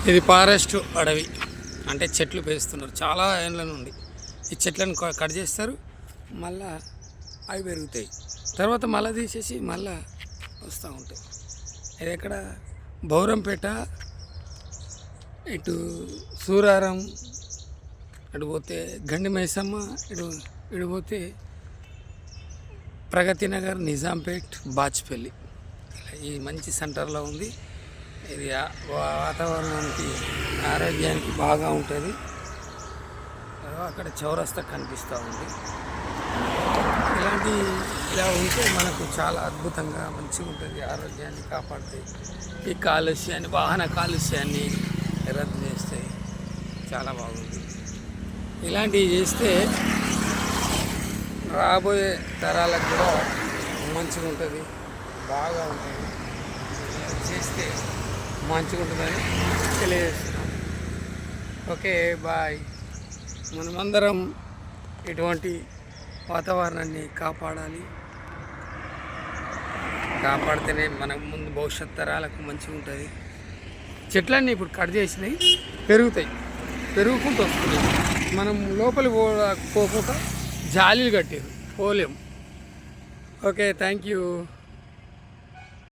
ఇది ఫారెస్ట్ అడవి, అంటే చెట్లు పెంచుతున్నారు చాలా ఏళ్ళ నుండి. ఈ చెట్లను కట్ చేస్తారు, మళ్ళా అవి పెరుగుతాయి, తర్వాత మళ్ళీ తీసేసి మళ్ళా వస్తూ ఉంటాయి. ఇది ఎక్కడ బౌరంపేట, ఇటు సూరారం, అటు పోతే గండి మైసమ్మ, ఇటు పోతే ప్రగతి నగర్, నిజాంపేట్, బాచ్పల్లి. ఈ మంచి సెంటర్లో ఉంది. ఇది వాతావరణానికి ఆరోగ్యానికి బాగా ఉంటుంది. అక్కడ చౌరస్తా కనిపిస్తూ ఉంది. ఇలా ఉంటే మనకు చాలా అద్భుతంగా మంచిగా ఉంటుంది, ఆరోగ్యాన్ని కాపాడుతాయి. ఈ కాలుష్యాన్ని, వాహన కాలుష్యాన్ని రద్దు చేస్తాయి. చాలా బాగుంది. ఇలాంటివి చేస్తే రాబోయే తరాలకు కూడా మంచిగా ఉంటుంది, బాగా ఉంటుంది. చేస్తే మంచిగా ఉంటుందని తెలియజేస్తున్నాం. Okay, bye. మనమందరం ఇటువంటి వాతావరణాన్ని కాపాడాలి. కాపాడితేనే మనకు ముందు భవిష్యత్ తరాలకు మంచిగా ఉంటుంది. చెట్లన్నీ ఇప్పుడు కట్ చేసినాయి, పెరుగుకుంటూ వస్తున్నాయి. మనం లోపలికి పోకపోక జాలీలు కట్టారు, పోలేము. Okay, thank you.